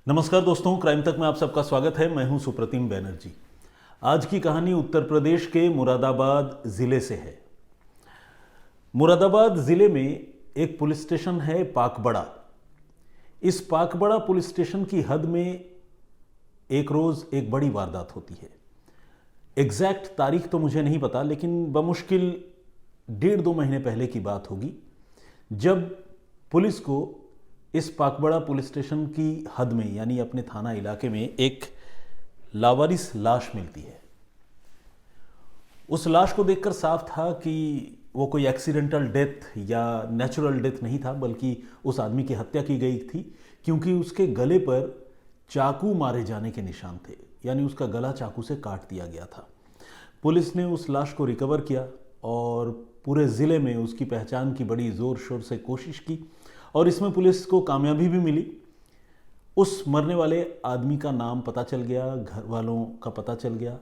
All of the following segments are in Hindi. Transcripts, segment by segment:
नमस्कार दोस्तों, क्राइम तक में आप सबका स्वागत है। मैं हूं सुप्रतिम बैनर्जी। आज की कहानी उत्तर प्रदेश के मुरादाबाद ज़िले से है। मुरादाबाद ज़िले में एक पुलिस स्टेशन है पाकबड़ा। इस पाकबड़ा पुलिस स्टेशन की हद में एक रोज़ एक बड़ी वारदात होती है। एग्जैक्ट तारीख तो मुझे नहीं पता, लेकिन बमुश्किल 1.5-2 महीने पहले की बात होगी, जब पुलिस को इस पाकबड़ा पुलिस स्टेशन की हद में यानी अपने थाना इलाके में एक लावारिस लाश मिलती है। उस लाश को देखकर साफ था कि वो कोई एक्सीडेंटल डेथ या नेचुरल डेथ नहीं था, बल्कि उस आदमी की हत्या की गई थी, क्योंकि उसके गले पर चाकू मारे जाने के निशान थे, यानी उसका गला चाकू से काट दिया गया था। पुलिस ने उस लाश को रिकवर किया और पूरे ज़िले में उसकी पहचान की बड़ी ज़ोर शोर से कोशिश की और इसमें पुलिस को कामयाबी भी मिली। उस मरने वाले आदमी का नाम पता चल गया, घर वालों का पता चल गया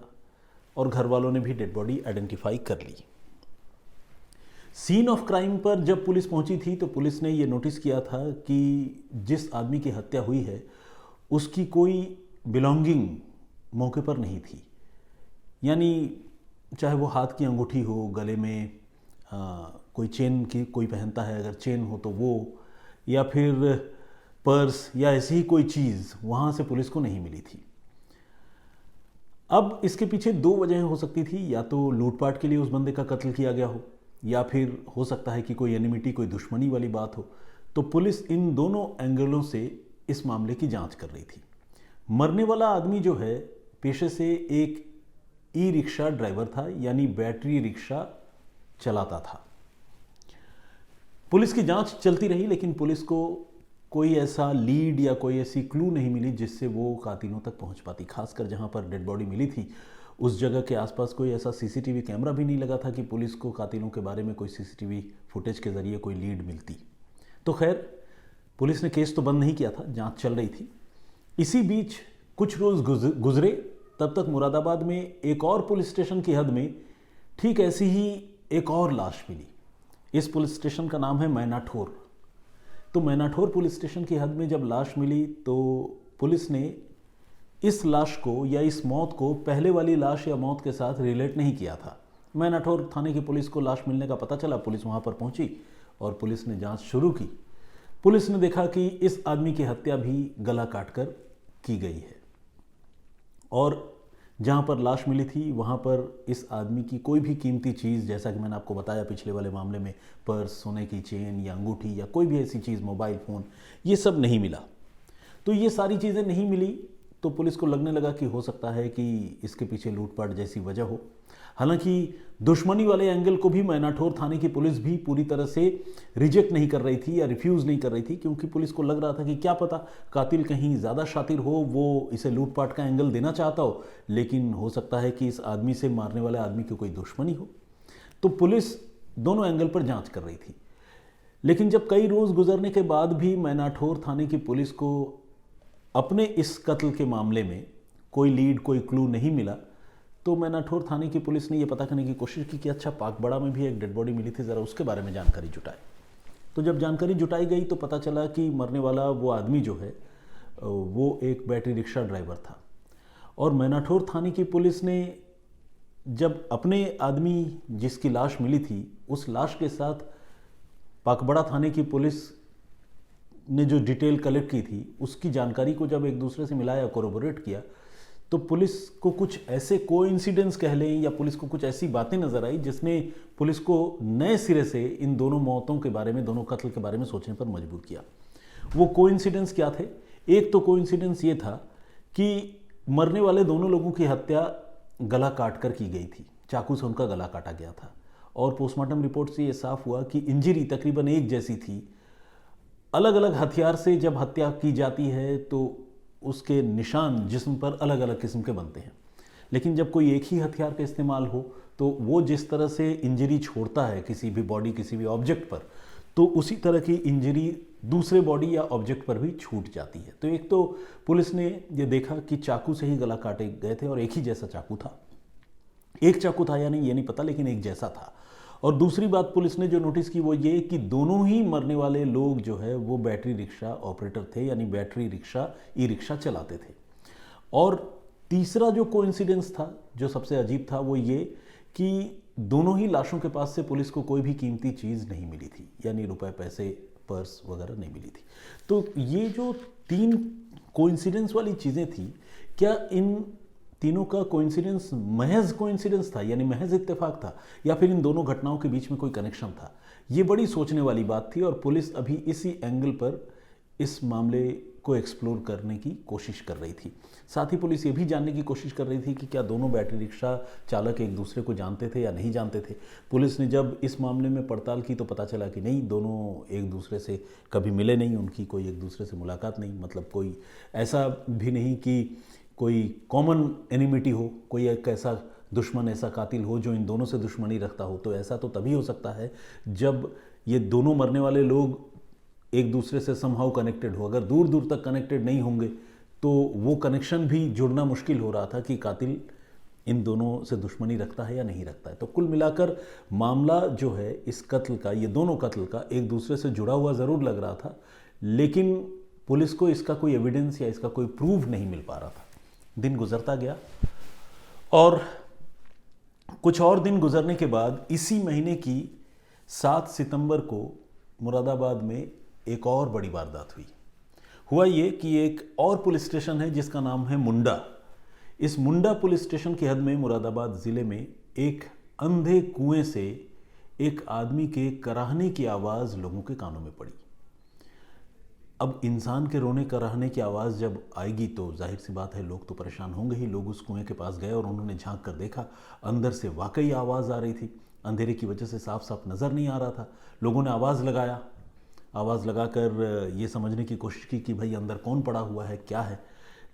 और घर वालों ने भी डेड बॉडी आइडेंटिफाई कर ली। सीन ऑफ क्राइम पर जब पुलिस पहुंची थी तो पुलिस ने यह नोटिस किया था कि जिस आदमी की हत्या हुई है उसकी कोई बिलोंगिंग मौके पर नहीं थी, यानी चाहे वो हाथ की अंगूठी हो, गले में कोई चेन की कोई पहनता है, अगर चेन हो तो वो, या फिर पर्स या ऐसी ही कोई चीज़ वहाँ से पुलिस को नहीं मिली थी। अब इसके पीछे 2 वजहें हो सकती थी, या तो लूटपाट के लिए उस बंदे का कत्ल किया गया हो, या फिर हो सकता है कि कोई एनिमिटी, कोई दुश्मनी वाली बात हो। तो पुलिस इन दोनों एंगलों से इस मामले की जांच कर रही थी। मरने वाला आदमी जो है पेशे से एक ई रिक्शा ड्राइवर था, यानी बैटरी रिक्शा चलाता था। पुलिस की जांच चलती रही, लेकिन पुलिस को कोई ऐसा लीड या कोई ऐसी क्लू नहीं मिली जिससे वो कातिलों तक पहुंच पाती। खासकर जहां पर डेड बॉडी मिली थी उस जगह के आसपास कोई ऐसा सीसीटीवी कैमरा भी नहीं लगा था कि पुलिस को कातिलों के बारे में कोई सीसीटीवी फुटेज के जरिए कोई लीड मिलती। तो खैर, पुलिस ने केस तो बंद नहीं किया था, जांच चल रही थी। इसी बीच कुछ रोज़ गुजरे, तब तक मुरादाबाद में एक और पुलिस स्टेशन की हद में ठीक ऐसी ही एक और लाश मिली। इस पुलिस स्टेशन का नाम है मैनाठोर। तो मैनाठोर पुलिस स्टेशन की हद में जब लाश मिली तो पुलिस ने इस लाश को या इस मौत को पहले वाली लाश या मौत के साथ रिलेट नहीं किया था। मैनाठोर थाने की पुलिस को लाश मिलने का पता चला, पुलिस वहाँ पर पहुँची और पुलिस ने जांच शुरू की। पुलिस ने देखा कि इस आदमी की हत्या भी गला काटकर की गई है और जहाँ पर लाश मिली थी वहाँ पर इस आदमी की कोई भी कीमती चीज़, जैसा कि मैंने आपको बताया पिछले वाले मामले में, पर्स, सोने की चेन या अंगूठी या कोई भी ऐसी चीज़, मोबाइल फ़ोन, ये सब नहीं मिला। तो ये सारी चीज़ें नहीं मिली तो पुलिस को लगने लगा कि हो सकता है कि इसके पीछे लूटपाट जैसी वजह हो। हालांकि दुश्मनी वाले एंगल को भी मैनाठोर थाने की पुलिस भी पूरी तरह से रिजेक्ट नहीं कर रही थी या रिफ्यूज़ नहीं कर रही थी, क्योंकि पुलिस को लग रहा था कि क्या पता कातिल कहीं ज़्यादा शातिर हो, वो इसे लूटपाट का एंगल देना चाहता हो, लेकिन हो सकता है कि इस आदमी से, मारने वाले आदमी की कोई दुश्मनी हो। तो पुलिस दोनों एंगल पर जाँच कर रही थी। लेकिन जब कई रोज़ गुजरने के बाद भी मैनाठोर थाने की पुलिस को अपने इस कत्ल के मामले में कोई लीड, कोई क्लू नहीं मिला, तो मैनाठोर थाने की पुलिस ने यह पता करने की कोशिश की कि अच्छा, पाकबड़ा में भी एक डेड बॉडी मिली थी, ज़रा उसके बारे में जानकारी जुटाए। तो जब जानकारी जुटाई गई तो पता चला कि मरने वाला वो आदमी जो है वो एक बैटरी रिक्शा ड्राइवर था। और मैनाठोर थाने की पुलिस ने जब अपने आदमी जिसकी लाश मिली थी उस लाश के साथ पाकबड़ा थाने की पुलिस ने जो डिटेल कलेक्ट की थी उसकी जानकारी को जब एक दूसरे से मिलाया, कोरोबोरेट किया, तो पुलिस को कुछ ऐसे कोइंसिडेंस कह लें या पुलिस को कुछ ऐसी बातें नजर आई जिसने पुलिस को नए सिरे से इन दोनों मौतों के बारे में, दोनों कत्ल के बारे में सोचने पर मजबूर किया। वो कोइंसिडेंस क्या थे? एक तो कोइंसिडेंस ये था कि मरने वाले दोनों लोगों की हत्या गला काट कर की गई थी, चाकू से उनका गला काटा गया था। और पोस्टमार्टम रिपोर्ट से ये साफ हुआ कि इंजरी तकरीबन एक जैसी थी। अलग अलग हथियार से जब हत्या की जाती है तो उसके निशान जिस्म पर अलग अलग किस्म के बनते हैं, लेकिन जब कोई एक ही हथियार का इस्तेमाल हो तो वो जिस तरह से इंजरी छोड़ता है किसी भी बॉडी, किसी भी ऑब्जेक्ट पर, तो उसी तरह की इंजरी दूसरे बॉडी या ऑब्जेक्ट पर भी छूट जाती है। तो एक तो पुलिस ने ये देखा कि चाकू से ही गला काटे गए थे और एक ही जैसा चाकू था। एक चाकू था या नहीं ये नहीं पता, लेकिन एक जैसा था। और दूसरी बात पुलिस ने जो नोटिस की वो ये कि दोनों ही मरने वाले लोग जो है वो बैटरी रिक्शा ऑपरेटर थे, यानी बैटरी रिक्शा ई रिक्शा चलाते थे। और तीसरा जो कोइंसिडेंस था, जो सबसे अजीब था, वो ये कि दोनों ही लाशों के पास से पुलिस को कोई भी कीमती चीज़ नहीं मिली थी, यानी रुपए, पैसे, पर्स वगैरह नहीं मिली थी। तो ये जो 3 कोइंसिडेंस वाली चीज़ें थी, क्या इन तीनों का कोइंसिडेंस महज कोइंसिडेंस था, यानी महज इत्तेफाक था, या फिर इन दोनों घटनाओं के बीच में कोई कनेक्शन था? ये बड़ी सोचने वाली बात थी और पुलिस अभी इसी एंगल पर इस मामले को एक्सप्लोर करने की कोशिश कर रही थी। साथ ही पुलिस ये भी जानने की कोशिश कर रही थी कि क्या दोनों बैटरी रिक्शा चालक एक दूसरे को जानते थे या नहीं जानते थे। पुलिस ने जब इस मामले में पड़ताल की तो पता चला कि नहीं, दोनों एक दूसरे से कभी मिले नहीं, उनकी कोई एक दूसरे से मुलाकात नहीं, मतलब कोई ऐसा भी नहीं कि कोई कॉमन एनिमिटी हो, कोई एक ऐसा दुश्मन, ऐसा कातिल हो जो इन दोनों से दुश्मनी रखता हो। तो ऐसा तो तभी हो सकता है जब ये दोनों मरने वाले लोग एक दूसरे से समहाउ कनेक्टेड हो। अगर दूर दूर तक कनेक्टेड नहीं होंगे तो वो कनेक्शन भी जुड़ना मुश्किल हो रहा था कि कातिल इन दोनों से दुश्मनी रखता है या नहीं रखता है। तो कुल मिलाकर मामला जो है इस कत्ल का, ये दोनों कत्ल का, एक दूसरे से जुड़ा हुआ ज़रूर लग रहा था, लेकिन पुलिस को इसका कोई एविडेंस या इसका कोई प्रूफ नहीं मिल पा रहा था। दिन गुजरता गया और कुछ और दिन गुजरने के बाद इसी महीने की 7 सितंबर को मुरादाबाद में एक और बड़ी वारदात हुई। हुआ ये कि एक और पुलिस स्टेशन है जिसका नाम है मुंडा। इस मुंडा पुलिस स्टेशन की हद में मुरादाबाद ज़िले में एक अंधे कुएं से एक आदमी के कराहने की आवाज़ लोगों के कानों में पड़ी। अब इंसान के रोने कराहने की आवाज़ जब आएगी तो जाहिर सी बात है लोग तो परेशान होंगे ही। लोग उस कुएं के पास गए और उन्होंने झांक कर देखा, अंदर से वाकई आवाज़ आ रही थी। अंधेरे की वजह से साफ साफ नज़र नहीं आ रहा था। लोगों ने आवाज़ लगाया, आवाज़ लगाकर ये समझने की कोशिश की कि भाई अंदर कौन पड़ा हुआ है, क्या है,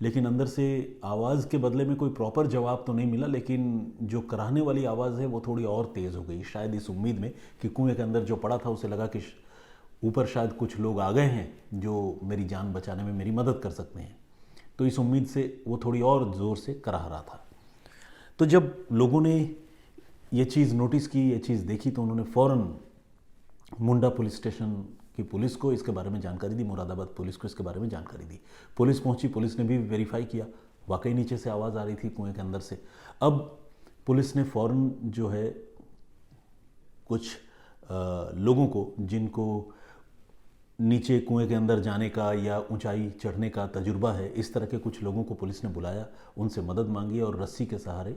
लेकिन अंदर से आवाज़ के बदले में कोई प्रॉपर जवाब तो नहीं मिला। लेकिन जो कराहने वाली आवाज़ है वो थोड़ी और तेज़ हो गई, शायद इस उम्मीद में कि कुएं के अंदर जो पड़ा था उसे लगा कि ऊपर शायद कुछ लोग आ गए हैं जो मेरी जान बचाने में मेरी मदद कर सकते हैं। तो इस उम्मीद से वो थोड़ी और ज़ोर से कराह रहा था। तो जब लोगों ने ये चीज़ नोटिस की, ये चीज़ देखी, तो उन्होंने फ़ौरन मुंडा पुलिस स्टेशन की पुलिस को इसके बारे में जानकारी दी, मुरादाबाद पुलिस को इसके बारे में जानकारी दी। पुलिस पहुंची, पुलिस ने भी वेरीफाई किया, वाकई नीचे से आवाज़ आ रही थी कुएं के अंदर से। अब पुलिस ने फ़ौरन जो है कुछ लोगों को, जिनको नीचे कुएं के अंदर जाने का या ऊंचाई चढ़ने का तजुर्बा है, इस तरह के कुछ लोगों को पुलिस ने बुलाया, उनसे मदद मांगी और रस्सी के सहारे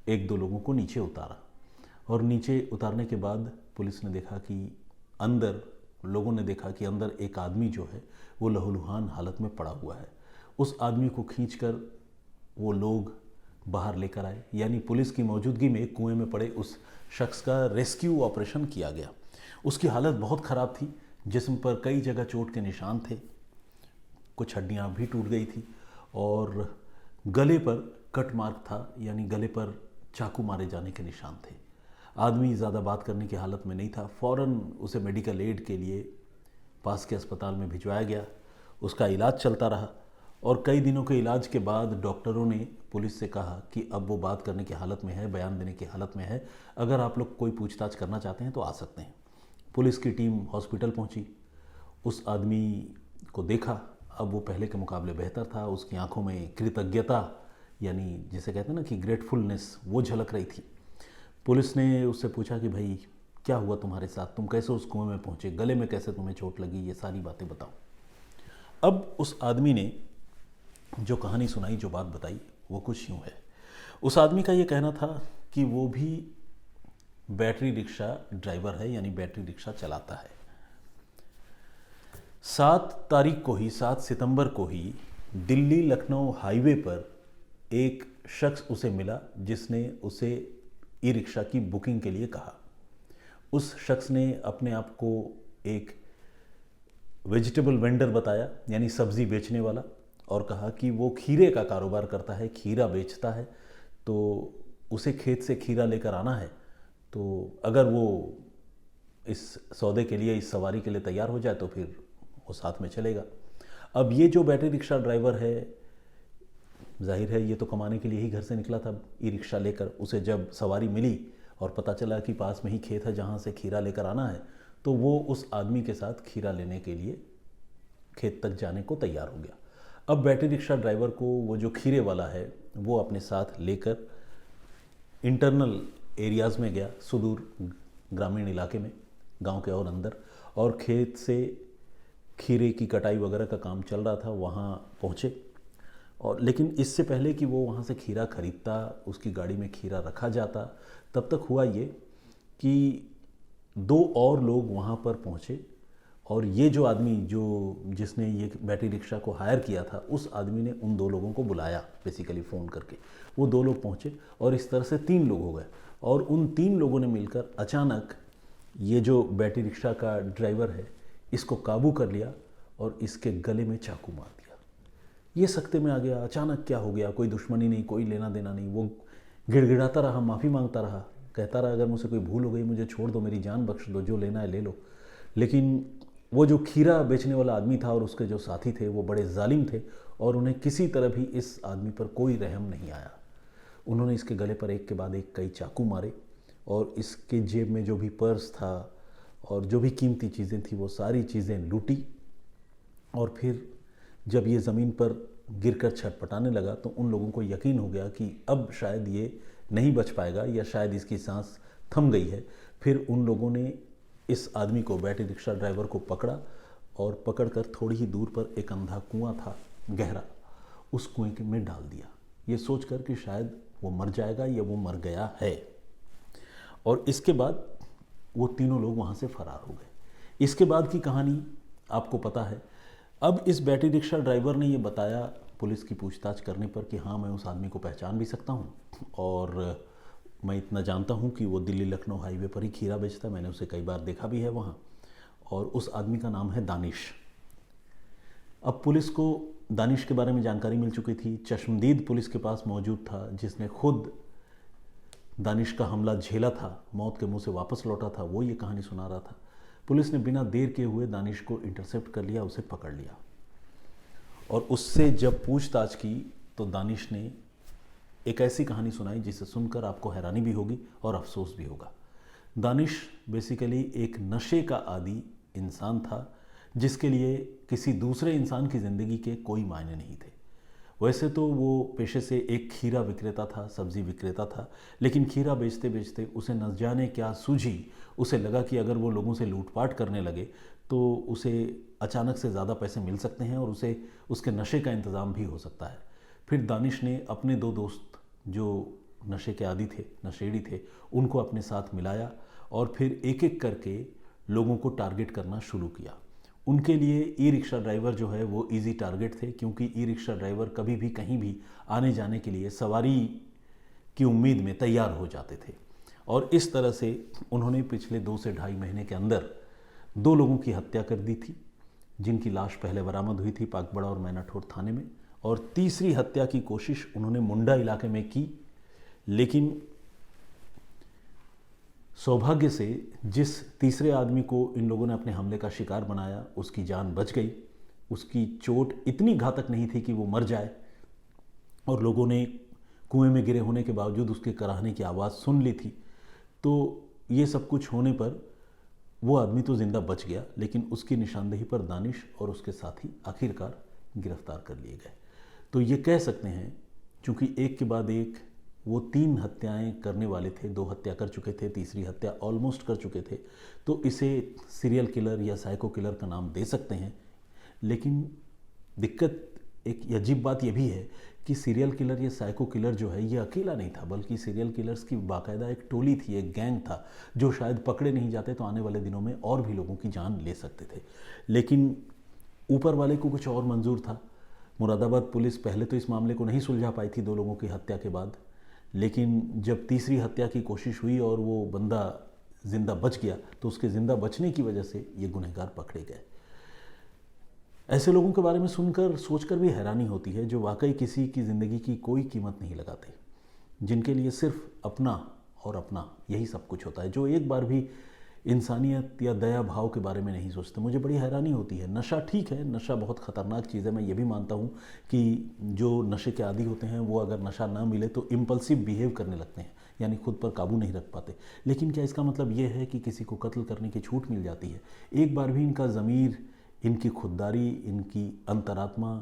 1-2 लोगों को नीचे उतारा। और नीचे उतारने के बाद पुलिस ने देखा कि अंदर, लोगों ने देखा कि अंदर एक आदमी जो है वो लहूलुहान हालत में पड़ा हुआ है। उस आदमी को खींचकर वो लोग बाहर लेकर आए, यानी पुलिस की मौजूदगी में कुएं में पड़े उस शख्स का रेस्क्यू ऑपरेशन किया गया। उसकी हालत बहुत ख़राब थी, जिस्म पर कई जगह चोट के निशान थे, कुछ हड्डियां भी टूट गई थी और गले पर कट मार्क था, यानी गले पर चाकू मारे जाने के निशान थे। आदमी ज़्यादा बात करने की हालत में नहीं था। फ़ौरन उसे मेडिकल एड के लिए पास के अस्पताल में भिजवाया गया। उसका इलाज चलता रहा और कई दिनों के इलाज के बाद डॉक्टरों ने पुलिस से कहा कि अब वो बात करने की हालत में है, बयान देने की हालत में है, अगर आप लोग कोई पूछताछ करना चाहते हैं तो आ सकते हैं। पुलिस की टीम हॉस्पिटल पहुंची, उस आदमी को देखा। अब वो पहले के मुकाबले बेहतर था, उसकी आंखों में कृतज्ञता, यानी जिसे कहते हैं ना कि ग्रेटफुलनेस, वो झलक रही थी। पुलिस ने उससे पूछा कि भाई क्या हुआ तुम्हारे साथ, तुम कैसे उस कुएं में पहुंचे, गले में कैसे तुम्हें चोट लगी, ये सारी बातें बताओ। अब उस आदमी ने जो कहानी सुनाई, जो बात बताई, वो कुछ यूँ है। उस आदमी का ये कहना था कि वो भी बैटरी रिक्शा ड्राइवर है, यानी बैटरी रिक्शा चलाता है। 7 तारीख को ही, 7 सितंबर को ही दिल्ली लखनऊ हाईवे पर एक शख्स उसे मिला जिसने उसे ई रिक्शा की बुकिंग के लिए कहा। उस शख्स ने अपने आप को एक वेजिटेबल वेंडर बताया, यानी सब्जी बेचने वाला, और कहा कि वो खीरे का कारोबार करता है, खीरा बेचता है, तो उसे खेत से खीरा लेकर आना है, तो अगर वो इस सौदे के लिए, इस सवारी के लिए तैयार हो जाए तो फिर वो साथ में चलेगा। अब ये जो बैटरी रिक्शा ड्राइवर है, जाहिर है ये तो कमाने के लिए ही घर से निकला था ई रिक्शा लेकर। उसे जब सवारी मिली और पता चला कि पास में ही खेत है जहाँ से खीरा लेकर आना है, तो वो उस आदमी के साथ खीरा लेने के लिए खेत तक जाने को तैयार हो गया। अब बैटरी रिक्शा ड्राइवर को वो जो खीरे वाला है वो अपने साथ लेकर इंटरनल एरियाज़ में गया, सुदूर ग्रामीण इलाके में, गांव के और अंदर, और खेत से खीरे की कटाई वगैरह का काम चल रहा था, वहाँ पहुँचे। और लेकिन इससे पहले कि वो वहाँ से खीरा खरीदता, उसकी गाड़ी में खीरा रखा जाता, तब तक हुआ ये कि 2 और लोग वहाँ पर पहुँचे। और ये जो आदमी जिसने ये बैटरी रिक्शा को हायर किया था, उस आदमी ने उन 2 लोगों को बुलाया बेसिकली फ़ोन करके। वो 2 लोग पहुँचे और इस तरह से 3 लोग हो गए। और उन 3 लोगों ने मिलकर अचानक ये जो बैटरी रिक्शा का ड्राइवर है इसको काबू कर लिया और इसके गले में चाकू मार दिया। ये सकते में आ गया, अचानक क्या हो गया, कोई दुश्मनी नहीं, कोई लेना देना नहीं। वो गिड़गिड़ाता रहा, माफ़ी मांगता रहा, कहता रहा अगर मुझसे कोई भूल हो गई मुझे छोड़ दो, मेरी जान बख्श दो, जो लेना है ले लो। लेकिन वो जो खीरा बेचने वाला आदमी था और उसके जो साथी थे वो बड़े जालिम थे और उन्हें किसी तरह भी इस आदमी पर कोई रहम नहीं आया। उन्होंने इसके गले पर एक के बाद एक कई चाकू मारे और इसके जेब में जो भी पर्स था और जो भी कीमती चीज़ें थी वो सारी चीज़ें लूटी। और फिर जब ये ज़मीन पर गिरकर छटपटाने लगा तो उन लोगों को यकीन हो गया कि अब शायद ये नहीं बच पाएगा या शायद इसकी सांस थम गई है। फिर उन लोगों ने इस आदमी को, बैटरी रिक्शा ड्राइवर को पकड़ा और पकड़कर थोड़ी ही दूर पर एक अंधा कुआं था गहरा, उस कुएं में डाल दिया, ये सोचकर कि शायद वो मर जाएगा या वो मर गया है। और इसके बाद वो तीनों लोग वहाँ से फरार हो गए। इसके बाद की कहानी आपको पता है। अब इस बैटरी रिक्शा ड्राइवर ने ये बताया पुलिस की पूछताछ करने पर कि हाँ, मैं उस आदमी को पहचान भी सकता हूँ और मैं इतना जानता हूँ कि वो दिल्ली लखनऊ हाईवे पर ही खीरा बेचता है, मैंने उसे कई बार देखा भी है वहाँ, और उस आदमी का नाम है दानिश। अब पुलिस को दानिश के बारे में जानकारी मिल चुकी थी। चश्मदीद पुलिस के पास मौजूद था जिसने खुद दानिश का हमला झेला था, मौत के मुंह से वापस लौटा था, वो ये कहानी सुना रहा था। पुलिस ने बिना देर किए हुए दानिश को इंटरसेप्ट कर लिया, उसे पकड़ लिया और उससे जब पूछताछ की तो दानिश ने एक ऐसी कहानी सुनाई जिसे सुनकर आपको हैरानी भी होगी और अफसोस भी होगा। दानिश बेसिकली एक नशे का आदी इंसान था जिसके लिए किसी दूसरे इंसान की ज़िंदगी के कोई मायने नहीं थे। वैसे तो वो पेशे से एक खीरा विक्रेता था, सब्ज़ी विक्रेता था, लेकिन खीरा बेचते बेचते उसे न जाने क्या सूझी। उसे लगा कि अगर वो लोगों से लूटपाट करने लगे तो उसे अचानक से ज़्यादा पैसे मिल सकते हैं और उसे उसके नशे का इंतज़ाम भी हो सकता है। फिर दानिश ने अपने 2 दोस्त जो नशे के आदी थे, नशेड़ी थे, उनको अपने साथ मिलाया और फिर एक एक करके लोगों को टारगेट करना शुरू किया। उनके लिए ई रिक्शा ड्राइवर जो है वो इजी टारगेट थे, क्योंकि ई रिक्शा ड्राइवर कभी भी कहीं भी आने जाने के लिए सवारी की उम्मीद में तैयार हो जाते थे। और इस तरह से उन्होंने पिछले 2 से ढाई महीने के अंदर 2 लोगों की हत्या कर दी थी, जिनकी लाश पहले बरामद हुई थी पाकबड़ा और मैनाठोर थाने में, और तीसरी हत्या की कोशिश उन्होंने मुंडा इलाके में की। लेकिन सौभाग्य से जिस तीसरे आदमी को इन लोगों ने अपने हमले का शिकार बनाया उसकी जान बच गई। उसकी चोट इतनी घातक नहीं थी कि वो मर जाए और लोगों ने कुएं में गिरे होने के बावजूद उसके कराहने की आवाज़ सुन ली थी। तो ये सब कुछ होने पर वो आदमी तो ज़िंदा बच गया, लेकिन उसकी निशानदेही पर दानिश और उसके साथी आखिरकार गिरफ्तार कर लिए गए। तो ये कह सकते हैं, चूँकि एक के बाद एक वो 3 हत्याएं करने वाले थे, 2 हत्या कर चुके थे, तीसरी हत्या ऑलमोस्ट कर चुके थे, तो इसे सीरियल किलर या साइको किलर का नाम दे सकते हैं। लेकिन दिक्कत, एक अजीब बात यह भी है कि सीरियल किलर या साइको किलर जो है ये अकेला नहीं था, बल्कि सीरियल किलर्स की बाकायदा एक टोली थी, एक गैंग था, जो शायद पकड़े नहीं जाते तो आने वाले दिनों में और भी लोगों की जान ले सकते थे। लेकिन ऊपर वाले को कुछ और मंजूर था। मुरादाबाद पुलिस पहले तो इस मामले को नहीं सुलझा पाई थी 2 लोगों की हत्या के बाद, लेकिन जब तीसरी हत्या की कोशिश हुई और वो बंदा ज़िंदा बच गया तो उसके ज़िंदा बचने की वजह से ये गुनहगार पकड़े गए। ऐसे लोगों के बारे में सुनकर सोचकर भी हैरानी होती है जो वाकई किसी की ज़िंदगी की कोई कीमत नहीं लगाते, जिनके लिए सिर्फ अपना और अपना यही सब कुछ होता है, जो एक बार भी इंसानियत या दया भाव के बारे में नहीं सोचते। मुझे बड़ी हैरानी होती है। नशा ठीक है, नशा बहुत ख़तरनाक चीज़ है, मैं ये भी मानता हूँ कि जो नशे के आदी होते हैं वो अगर नशा ना मिले तो इम्पल्सिव बिहेव करने लगते हैं, यानी खुद पर काबू नहीं रख पाते। लेकिन क्या इसका मतलब ये है कि किसी को कत्ल करने की छूट मिल जाती है? एक बार भी इनका ज़मीर, इनकी खुददारी, इनकी अंतरात्मा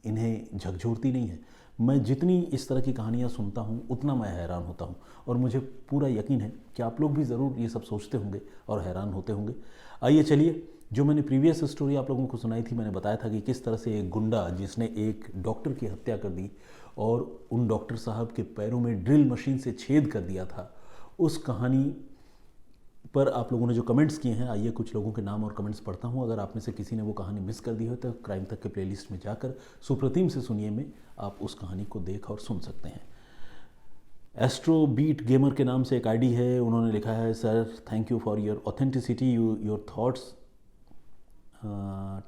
इन्हें झकझोरती नहीं है? मैं जितनी इस तरह की कहानियाँ सुनता हूँ उतना मैं हैरान होता हूँ, और मुझे पूरा यकीन है कि आप लोग भी ज़रूर ये सब सोचते होंगे और हैरान होते होंगे। आइए चलिए, जो मैंने प्रीवियस स्टोरी आप लोगों को सुनाई थी, मैंने बताया था कि किस तरह से एक गुंडा जिसने एक डॉक्टर की हत्या कर दी और उन डॉक्टर साहब के पैरों में ड्रिल मशीन से छेद कर दिया था, उस कहानी पर आप लोगों ने जो कमेंट्स किए हैं, आइए कुछ लोगों के नाम और कमेंट्स पढ़ता हूं। अगर आप में से किसी ने वो कहानी मिस कर दी हो तो क्राइम तक के प्लेलिस्ट में जाकर सुप्रतिम से सुनिए में आप उस कहानी को देख और सुन सकते हैं। एस्ट्रो बीट गेमर के नाम से एक आईडी है, उन्होंने लिखा है, sir thank you for your authenticity, your thoughts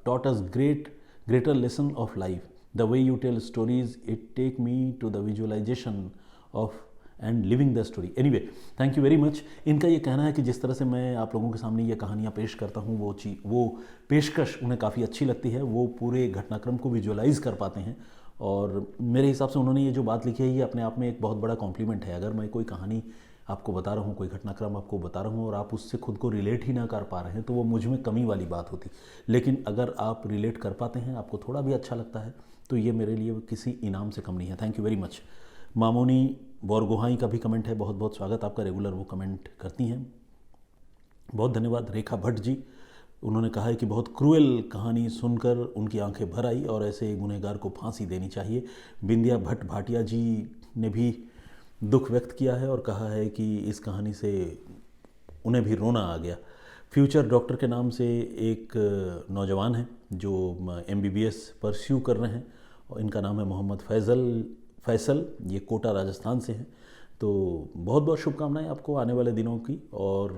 taught us greater lesson of life. The way you tell stories, it take me to the visualization of and living the story. Anyway, thank you very much. इनका ये कहना है कि जिस तरह से मैं आप लोगों के सामने ये कहानियाँ पेश करता हूँ, वो पेशकश उन्हें काफ़ी अच्छी लगती है। वो पूरे घटनाक्रम को विजुअलाइज़ कर पाते हैं, और मेरे हिसाब से उन्होंने ये जो बात लिखी है ये अपने आप में एक बहुत बड़ा कॉम्प्लीमेंट है। अगर मैं कोई कहानी आपको बता रहा हूँ, कोई घटनाक्रम आपको बता रहा हूँ और आप उससे खुद को रिलेट ही ना कर पा रहे हैं, तो वो मुझ में कमी वाली बात होती। लेकिन अगर आप रिलेट कर पाते हैं, आपको थोड़ा भी अच्छा लगता है, तो ये मेरे लिए किसी इनाम से कम नहीं है। Thank you very much. Mamoni Borgohain का भी कमेंट है, बहुत बहुत स्वागत आपका, रेगुलर वो कमेंट करती हैं, बहुत धन्यवाद। रेखा भट्ट जी, उन्होंने कहा है कि बहुत क्रूएल कहानी सुनकर उनकी आंखें भर आई और ऐसे गुनहगार को फांसी देनी चाहिए। बिंदिया भट्ट भाटिया जी ने भी दुख व्यक्त किया है और कहा है कि इस कहानी से उन्हें भी रोना आ गया। फ्यूचर डॉक्टर के नाम से एक नौजवान है जो MBBS परस्यू कर रहे हैं, और इनका नाम है मोहम्मद फैसल, ये कोटा राजस्थान से हैं। तो बहुत बहुत शुभकामनाएं आपको आने वाले दिनों की, और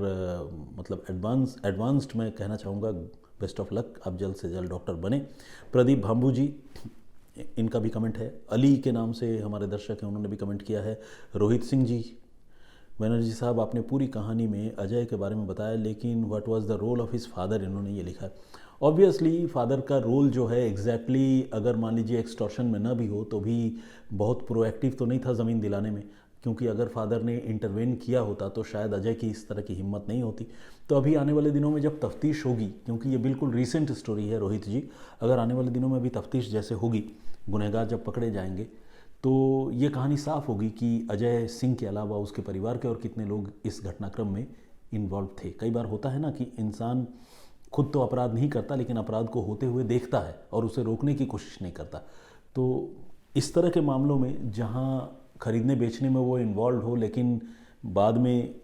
मतलब एडवांस्ड मैं कहना चाहूँगा, बेस्ट ऑफ लक, आप जल्द से जल्द डॉक्टर बने। प्रदीप भाम्बू जी, इनका भी कमेंट है। अली के नाम से हमारे दर्शक हैं, उन्होंने भी कमेंट किया है। रोहित सिंह जी, बनर्जी साहब, आपने पूरी कहानी में अजय के बारे में बताया, लेकिन what was the role of his father, इन्होंने ये लिखा है। ऑब्वियसली फादर का रोल जो है एग्जैक्टली अगर मान लीजिए एक्सटॉर्शन में ना भी हो तो भी बहुत प्रोएक्टिव तो नहीं था ज़मीन दिलाने में, क्योंकि अगर फादर ने इंटरवेन किया होता तो शायद अजय की इस तरह की हिम्मत नहीं होती। तो अभी आने वाले दिनों में जब तफ्तीश होगी, क्योंकि ये बिल्कुल रीसेंट स्टोरी है रोहित जी, अगर आने वाले दिनों में भी तफ्तीश जैसे होगी, गुनहगार जब पकड़े जाएंगे, तो ये कहानी साफ होगी कि अजय सिंह के अलावा उसके परिवार के और कितने लोग इस घटनाक्रम में इन्वॉल्व थे। कई बार होता है ना कि इंसान खुद तो अपराध नहीं करता, लेकिन अपराध को होते हुए देखता है और उसे रोकने की कोशिश नहीं करता। तो इस तरह के मामलों में जहाँ खरीदने बेचने में वो इन्वॉल्व हो, लेकिन बाद में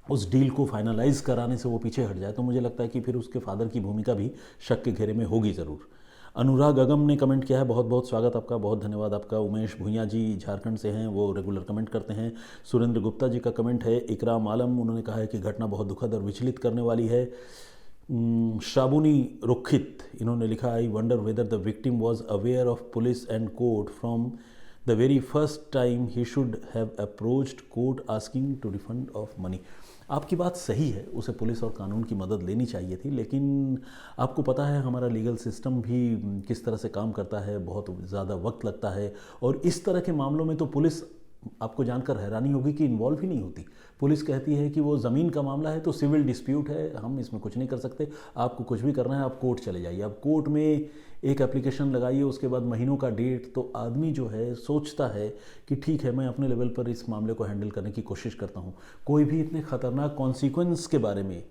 उस डील को फाइनलाइज कराने से वो पीछे हट जाए, तो मुझे लगता है कि फिर उसके फादर की भूमिका भी शक के घेरे में होगी ज़रूर। अनुराग अगम ने कमेंट किया है, बहुत बहुत स्वागत आपका, बहुत धन्यवाद आपका। उमेश भुइया जी झारखंड से हैं, वो रेगुलर कमेंट करते हैं। सुरेंद्र गुप्ता जी का कमेंट है। इकराम आलम, उन्होंने कहा है कि घटना बहुत दुखद और विचलित करने वाली है। श्राबुनी रुखित, इन्होंने लिखा, I wonder whether the victim was aware of police and court from the very first time he should have approached court asking to refund of money. आपकी बात सही है, उसे पुलिस और कानून की मदद लेनी चाहिए थी, लेकिन आपको पता है हमारा लीगल सिस्टम भी किस तरह से काम करता है, बहुत ज़्यादा वक्त लगता है, और इस तरह के मामलों में तो पुलिस, आपको जानकर हैरानी होगी कि इन्वॉल्व ही नहीं होती। पुलिस कहती है कि वो ज़मीन का मामला है तो सिविल डिस्प्यूट है, हम इसमें कुछ नहीं कर सकते, आपको कुछ भी करना है आप कोर्ट चले जाइए। अब कोर्ट में एक एप्लीकेशन लगाइए, उसके बाद महीनों का डेट, तो आदमी जो है सोचता है कि ठीक है, मैं अपने लेवल पर इस मामले को हैंडल करने की कोशिश करता हूँ। कोई भी इतने ख़तरनाक कॉन्सिक्वेंस के बारे में,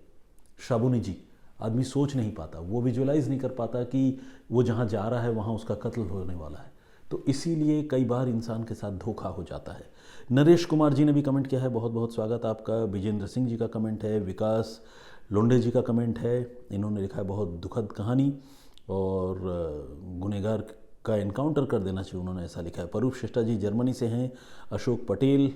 शाबुनी जी, आदमी सोच नहीं पाता, वो विजुअलाइज़ नहीं कर पाता कि वो जहाँ जा रहा है वहाँ उसका कत्ल होने वाला है। तो इसीलिए कई बार इंसान के साथ धोखा हो जाता है। नरेश कुमार जी ने भी कमेंट किया है, बहुत बहुत स्वागत आपका। विजेंद्र सिंह जी का कमेंट है। विकास लोंडे जी का कमेंट है, इन्होंने लिखा है, बहुत दुखद कहानी और गुनहगार का इनकाउंटर कर देना चाहिए, उन्होंने ऐसा लिखा है। परूप शिष्टा जी जर्मनी से हैं। अशोक पटेल,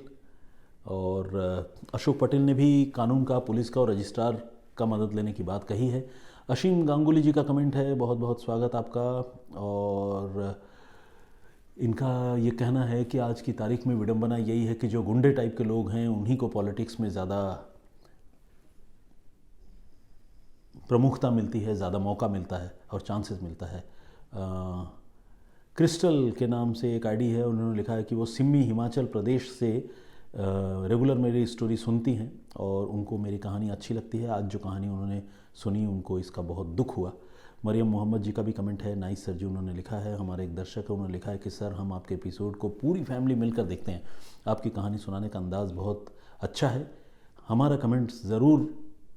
और अशोक पटेल ने भी कानून का, पुलिस का और रजिस्ट्रार का मदद लेने की बात कही है। असीम गांगुली जी का कमेंट है, बहुत बहुत स्वागत आपका। और इनका ये कहना है कि आज की तारीख में विडंबना यही है कि जो गुंडे टाइप के लोग हैं उन्हीं को पॉलिटिक्स में ज़्यादा प्रमुखता मिलती है, ज़्यादा मौका मिलता है और चांसेस मिलता है। क्रिस्टल के नाम से एक आईडी है, उन्होंने लिखा है कि वो सिम्मी हिमाचल प्रदेश से रेगुलर मेरी स्टोरी सुनती हैं और उनको मेरी कहानी अच्छी लगती है। आज जो कहानी उन्होंने सुनी उनको इसका बहुत दुख हुआ। मरियम मोहम्मद जी का भी कमेंट है, नाइस सर जी। उन्होंने लिखा है, हमारे एक दर्शक है, उन्होंने लिखा है कि सर हम आपके एपिसोड को पूरी फैमिली मिलकर देखते हैं, आपकी कहानी सुनाने का अंदाज़ बहुत अच्छा है, हमारा कमेंट ज़रूर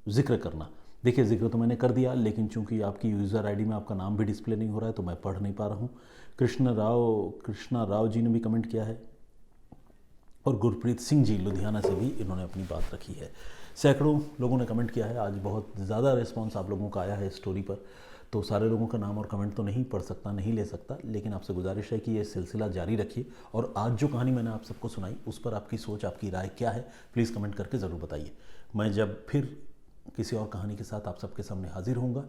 जिक्र करना। देखिए जिक्र तो मैंने कर दिया, लेकिन चूंकि आपकी यूज़र आईडी में आपका नाम भी डिस्प्ले नहीं हो रहा है तो मैं पढ़ नहीं पा रहा हूँ। कृष्णा राव जी ने भी कमेंट किया है और गुरप्रीत सिंह जी लुधियाना से भी इन्होंने अपनी बात रखी है। सैकड़ों लोगों ने कमेंट किया है। आज बहुत ज़्यादा रिस्पॉन्स आप लोगों का आया है स्टोरी पर, तो सारे लोगों का नाम और कमेंट तो नहीं पढ़ सकता, नहीं ले सकता, लेकिन आपसे गुजारिश है कि ये सिलसिला जारी रखिए। और आज जो कहानी मैंने आप सबको सुनाई उस पर आपकी सोच, आपकी राय क्या है, प्लीज़ कमेंट करके ज़रूर बताइए। मैं जब फिर किसी और कहानी के साथ आप सबके सामने हाजिर होऊंगा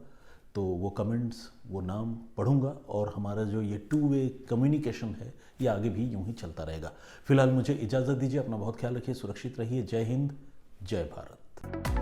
तो वो कमेंट्स, वो नाम पढ़ूंगा और हमारा जो ये 2 वे कम्युनिकेशन है ये आगे भी यूं ही चलता रहेगा। फिलहाल मुझे इजाज़त दीजिए, अपना बहुत ख्याल रखिए, सुरक्षित रहिए। जय हिंद, जय भारत।